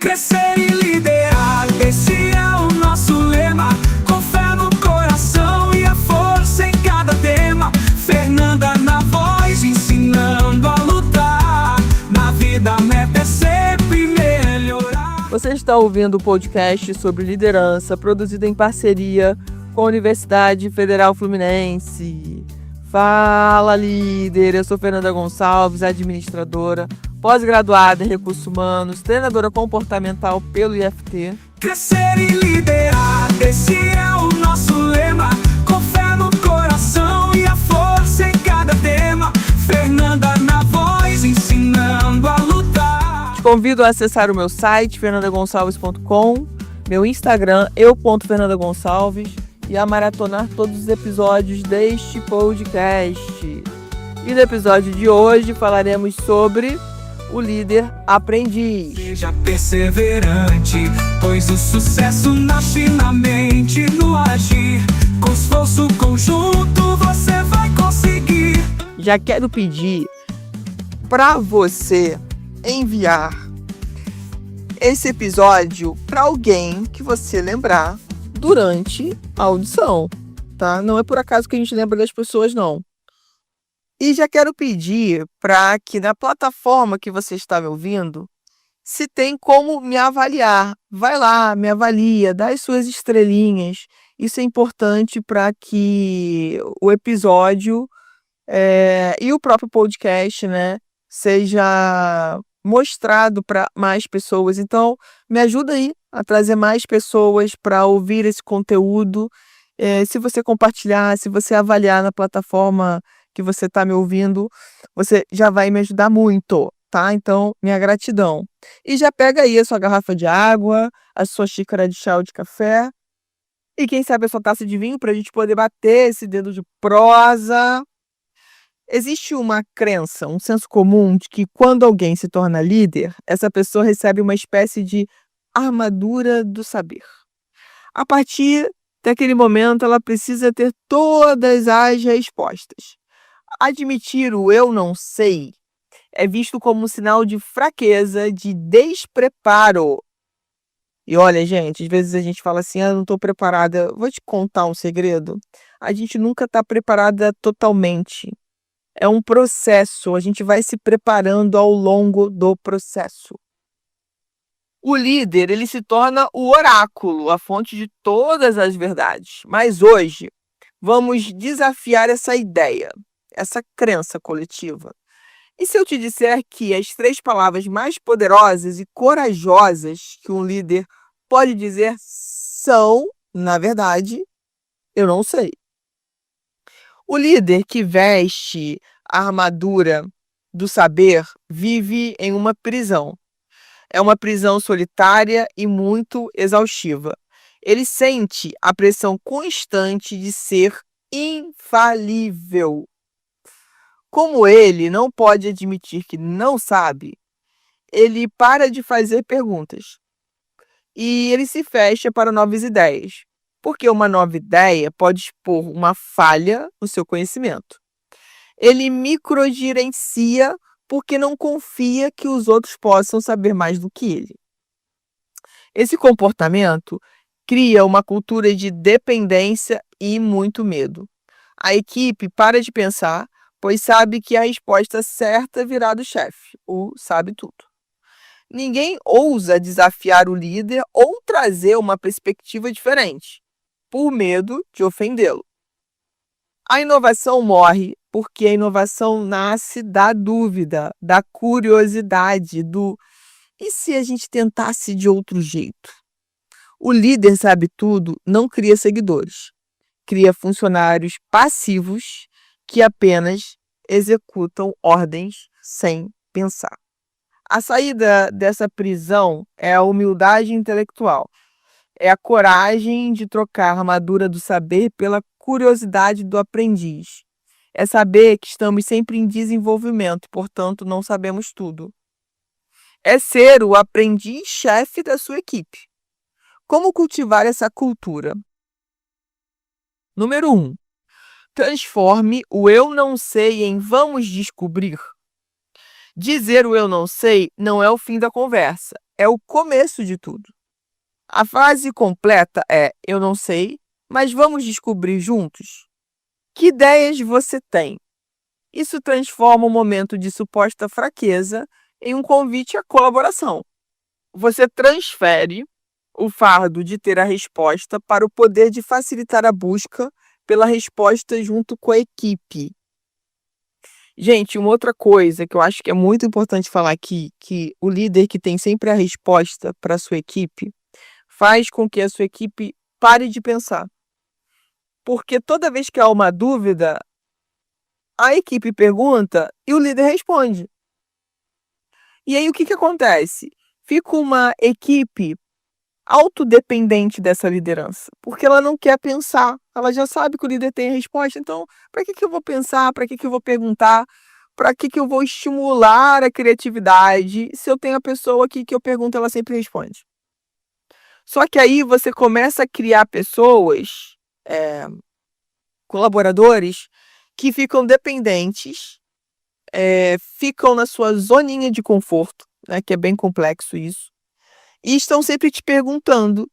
Crescer e liderar, esse é o nosso lema. Com fé no coração e a força em cada tema. Fernanda na voz, ensinando a lutar. Na vida a meta é sempre melhorar. Você está ouvindo o podcast sobre liderança, produzido em parceria com a Universidade Federal Fluminense. Fala, líder! Eu sou Fernanda Gonçalves, administradora, pós-graduada em Recursos Humanos, treinadora comportamental pelo IFT. Crescer e liderar, esse é o nosso lema. Com fé no coração e a força em cada tema. Fernanda na voz, ensinando a lutar. Te convido a acessar o meu site, fernandagonçalves.com, meu Instagram, eu.fernandagonçalves, e a maratonar todos os episódios deste podcast. E no episódio de hoje falaremos sobre o líder aprendiz. Seja perseverante, pois o sucesso nasce na mente, no agir. Com esforço conjunto você vai conseguir. Já quero pedir para você enviar esse episódio para alguém que você lembrar durante a audição, tá? Não é por acaso que a gente lembra das pessoas, não. E já quero pedir para que na plataforma que você está me ouvindo, se tem como me avaliar. Vai lá, me avalia, dá as suas estrelinhas. Isso é importante para que o episódio e o próprio podcast, né, seja mostrado para mais pessoas. Então, me ajuda aí a trazer mais pessoas para ouvir esse conteúdo. Se você compartilhar, se você avaliar na plataforma que você está me ouvindo, você já vai me ajudar muito, tá? Então, minha gratidão. E já pega aí a sua garrafa de água, a sua xícara de chá ou de café, e quem sabe a sua taça de vinho para a gente poder bater esse dedo de prosa. Existe uma crença, um senso comum de que quando alguém se torna líder, essa pessoa recebe uma espécie de armadura do saber. A partir daquele momento, ela precisa ter todas as respostas. Admitir o eu não sei é visto como um sinal de fraqueza, de despreparo. E olha, gente, às vezes a gente fala assim, eu não estou preparada. Vou te contar um segredo. A gente nunca está preparada totalmente. É um processo, a gente vai se preparando ao longo do processo. O líder, ele se torna o oráculo, a fonte de todas as verdades. Mas hoje, vamos desafiar essa ideia, essa crença coletiva. E se eu te disser que as 3 palavras mais poderosas e corajosas que um líder pode dizer são, na verdade, eu não sei. O líder que veste a armadura do saber vive em uma prisão. É uma prisão solitária e muito exaustiva. Ele sente a pressão constante de ser infalível. Como ele não pode admitir que não sabe, ele para de fazer perguntas. E ele se fecha para novas ideias. Porque uma nova ideia pode expor uma falha no seu conhecimento. Ele microgerencia porque não confia que os outros possam saber mais do que ele. Esse comportamento cria uma cultura de dependência e muito medo. A equipe para de pensar, pois sabe que a resposta certa virá do chefe, o sabe tudo. Ninguém ousa desafiar o líder ou trazer uma perspectiva diferente, por medo de ofendê-lo. A inovação morre porque a inovação nasce da dúvida, da curiosidade, do e se a gente tentasse de outro jeito? O líder sabe tudo não cria seguidores, cria funcionários passivos que apenas executam ordens sem pensar. A saída dessa prisão é a humildade intelectual. É a coragem de trocar a armadura do saber pela curiosidade do aprendiz. É saber que estamos sempre em desenvolvimento, portanto não sabemos tudo. É ser o aprendiz-chefe da sua equipe. Como cultivar essa cultura? Número 1. Transforme o eu não sei em vamos descobrir. Dizer o eu não sei não é o fim da conversa. é o começo de tudo. A frase completa é: eu não sei, mas vamos descobrir juntos. Que ideias você tem? Isso transforma um momento de suposta fraqueza em um convite à colaboração. Você transfere o fardo de ter a resposta para o poder de facilitar a busca pela resposta junto com a equipe. Gente, uma outra coisa que eu acho que é muito importante falar aqui, que o líder que tem sempre a resposta para a sua equipe, faz com que a sua equipe pare de pensar. Porque toda vez que há uma dúvida, a equipe pergunta e o líder responde. E aí o que acontece? Fica uma equipe autodependente dessa liderança, porque ela não quer pensar, ela já sabe que o líder tem a resposta, então para que eu vou pensar, para que eu vou perguntar, para que eu vou estimular a criatividade se eu tenho a pessoa aqui que eu pergunto, ela sempre responde. Só que aí você começa a criar pessoas, colaboradores, que ficam dependentes, ficam na sua zoninha de conforto, né, que é bem complexo isso, e estão sempre te perguntando.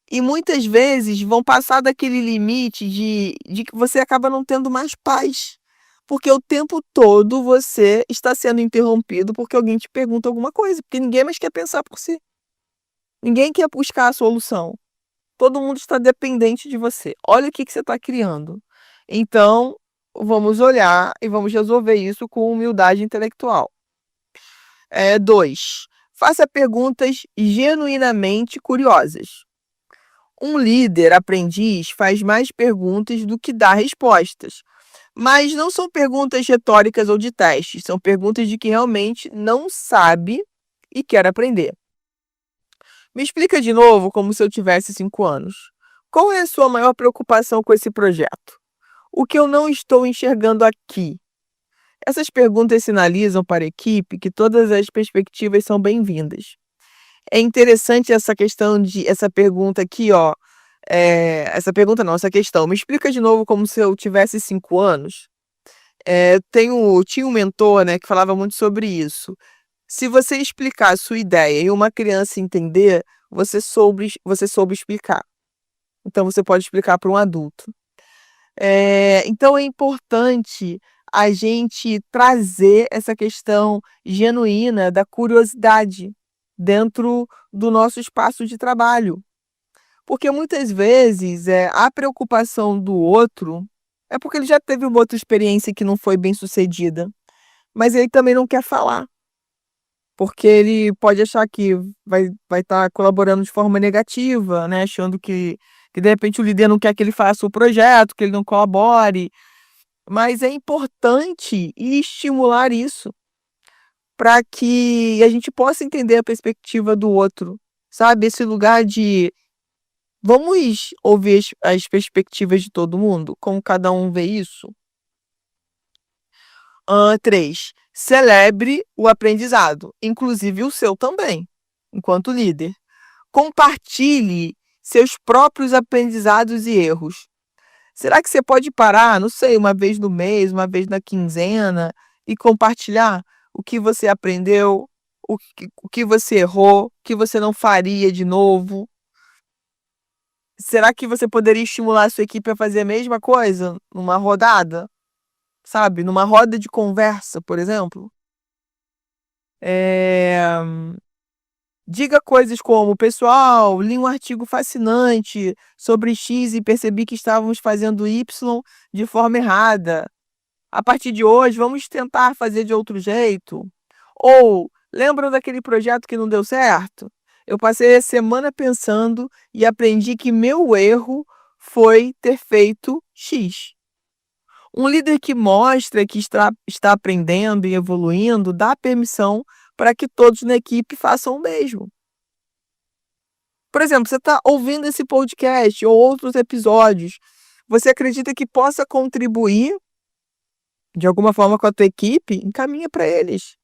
E muitas vezes vão passar daquele limite de que você acaba não tendo mais paz. Porque o tempo todo você está sendo interrompido porque alguém te pergunta alguma coisa. Porque ninguém mais quer pensar por si. Ninguém quer buscar a solução. Todo mundo está dependente de você. Olha o que você está criando. Então, vamos olhar e vamos resolver isso com humildade intelectual. 2. Faça perguntas genuinamente curiosas. Um líder aprendiz faz mais perguntas do que dá respostas. Mas não são perguntas retóricas ou de testes, são perguntas de quem realmente não sabe e quer aprender. Me explica de novo como se eu tivesse 5 anos. Qual é a sua maior preocupação com esse projeto? O que eu não estou enxergando aqui? Essas perguntas sinalizam para a equipe que todas as perspectivas são bem-vindas. É interessante essa pergunta aqui, ó. Essa pergunta não, essa questão. Me explica de novo como se eu tivesse 5 anos. Tinha um mentor, né, que falava muito sobre isso. Se você explicar a sua ideia e uma criança entender, você soube explicar. Então você pode explicar para um adulto. Então é importante a gente trazer essa questão genuína da curiosidade dentro do nosso espaço de trabalho. Porque muitas vezes a preocupação do outro é porque ele já teve uma outra experiência que não foi bem sucedida, mas ele também não quer falar, porque ele pode achar que vai estar colaborando de forma negativa, né, achando que de repente o líder não quer que ele faça o projeto, que ele não colabore, mas é importante estimular isso para que a gente possa entender a perspectiva do outro, sabe? Esse lugar de vamos ouvir as perspectivas de todo mundo, como cada um vê isso. 3. Celebre o aprendizado, inclusive o seu também, enquanto líder. Compartilhe seus próprios aprendizados e erros. Será que você pode parar, não sei, uma vez no mês, uma vez na quinzena e compartilhar o que você aprendeu, o que você errou, o que você não faria de novo? Será que você poderia estimular a sua equipe a fazer a mesma coisa numa rodada? Sabe, numa roda de conversa, por exemplo? Diga coisas como: pessoal, li um artigo fascinante sobre X e percebi que estávamos fazendo Y de forma errada. A partir de hoje, vamos tentar fazer de outro jeito. Ou, lembram daquele projeto que não deu certo? Eu passei a semana pensando e aprendi que meu erro foi ter feito X. Um líder que mostra que está aprendendo e evoluindo dá permissão para que todos na equipe façam o mesmo. Por exemplo, você está ouvindo esse podcast ou outros episódios, você acredita que possa contribuir de alguma forma com a tua equipe? Encaminha para eles.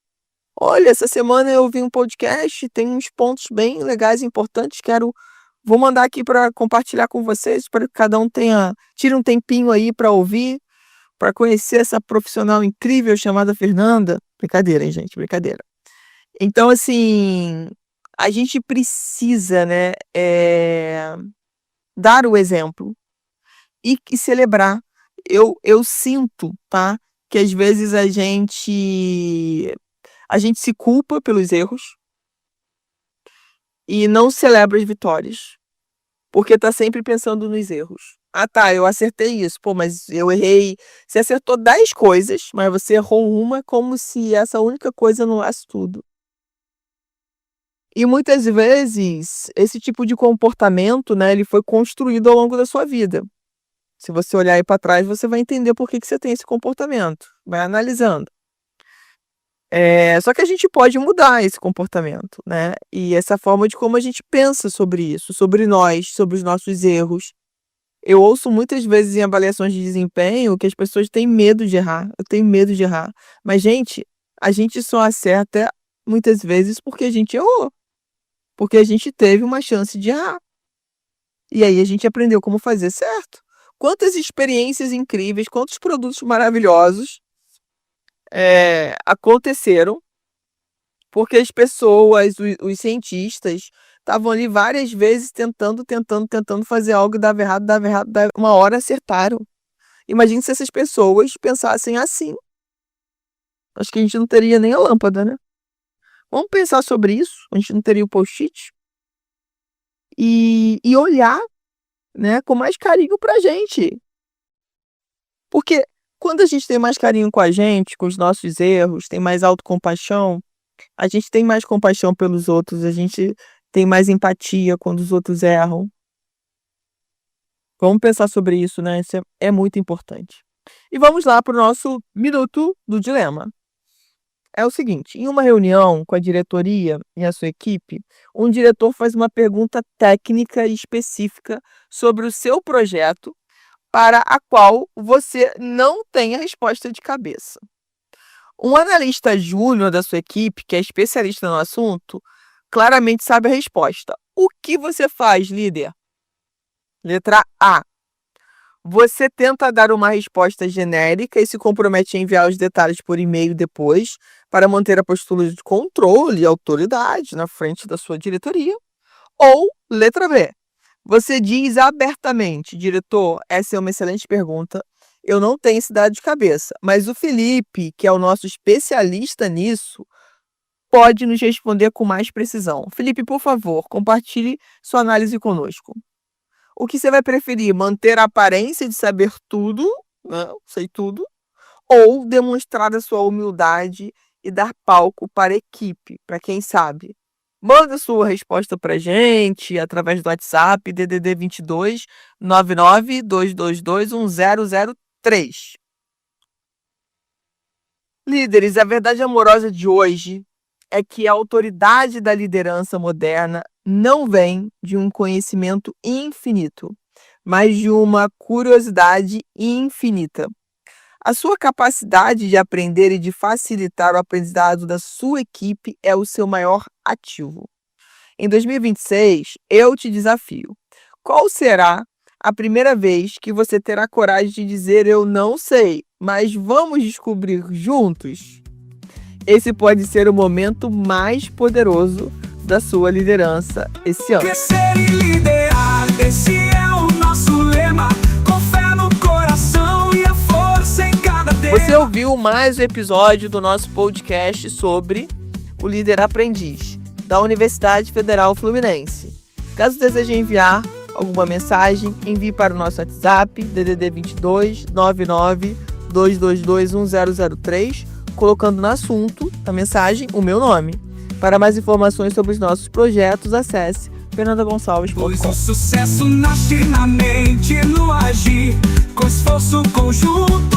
Olha, essa semana eu ouvi um podcast, tem uns pontos bem legais e importantes, vou mandar aqui para compartilhar com vocês, para que cada um tire um tempinho aí para ouvir, para conhecer essa profissional incrível chamada Fernanda. Brincadeira, hein, gente? Brincadeira. Então, assim, a gente precisa, né, dar o exemplo e celebrar. Eu sinto, tá, que às vezes a gente se culpa pelos erros e não celebra as vitórias, porque tá sempre pensando nos erros. Ah, tá, eu acertei isso. Pô, mas eu errei. Você acertou 10 coisas, mas você errou uma, como se essa única coisa anulasse tudo. E muitas vezes, esse tipo de comportamento, né, ele foi construído ao longo da sua vida. Se você olhar aí para trás, você vai entender por que você tem esse comportamento. Vai analisando. Só que a gente pode mudar esse comportamento, né? E essa forma de como a gente pensa sobre isso, sobre nós, sobre os nossos erros. Eu ouço muitas vezes em avaliações de desempenho que as pessoas têm medo de errar. Eu tenho medo de errar. Mas, gente, a gente só acerta muitas vezes porque a gente errou. Porque a gente teve uma chance de errar. E aí a gente aprendeu como fazer certo. Quantas experiências incríveis, quantos produtos maravilhosos aconteceram porque as pessoas, os cientistas, estavam ali várias vezes tentando fazer algo e dava errado, uma hora acertaram. Imagine se essas pessoas pensassem assim. Acho que a gente não teria nem a lâmpada, né? Vamos pensar sobre isso, a gente não teria o post-it. E olhar, né, com mais carinho pra gente. Porque quando a gente tem mais carinho com a gente, com os nossos erros, tem mais autocompaixão, a gente tem mais compaixão pelos outros, a gente tem mais empatia quando os outros erram. Vamos pensar sobre isso, né? Isso é muito importante. E vamos lá para o nosso minuto do dilema. É o seguinte, em uma reunião com a diretoria e a sua equipe, um diretor faz uma pergunta técnica e específica sobre o seu projeto para a qual você não tem a resposta de cabeça. Um analista júnior da sua equipe, que é especialista no assunto, claramente sabe a resposta. O que você faz, líder? Letra A. Você tenta dar uma resposta genérica e se compromete a enviar os detalhes por e-mail depois para manter a postura de controle e autoridade na frente da sua diretoria. Ou, letra B. Você diz abertamente, diretor, essa é uma excelente pergunta, eu não tenho esse dado de cabeça, mas o Felipe, que é o nosso especialista nisso, pode nos responder com mais precisão. Felipe, por favor, compartilhe sua análise conosco. O que você vai preferir? Manter a aparência de saber tudo, né? Sei tudo, ou demonstrar a sua humildade e dar palco para a equipe, para quem sabe? Manda sua resposta para a gente através do WhatsApp DDD 22 99 222 1003. Líderes, a verdade amorosa de hoje é que a autoridade da liderança moderna não vem de um conhecimento infinito, mas de uma curiosidade infinita. A sua capacidade de aprender e de facilitar o aprendizado da sua equipe é o seu maior ativo. Em 2026, eu te desafio. Qual será a primeira vez que você terá coragem de dizer eu não sei, mas vamos descobrir juntos? Esse pode ser o momento mais poderoso da sua liderança esse ano. Crescer e liderar, esse é o nosso lema. Com fé no coração e a força em cada tema. Você ouviu mais um episódio do nosso podcast sobre o líder aprendiz da Universidade Federal Fluminense. Caso deseje enviar alguma mensagem, envie para o nosso WhatsApp DDD 22 99 222 1003, colocando no assunto da mensagem o meu nome. Para mais informações sobre os nossos projetos, acesse fernandagonçalves.com. Pois o sucesso nasce na mente, no agir, com esforço conjunto.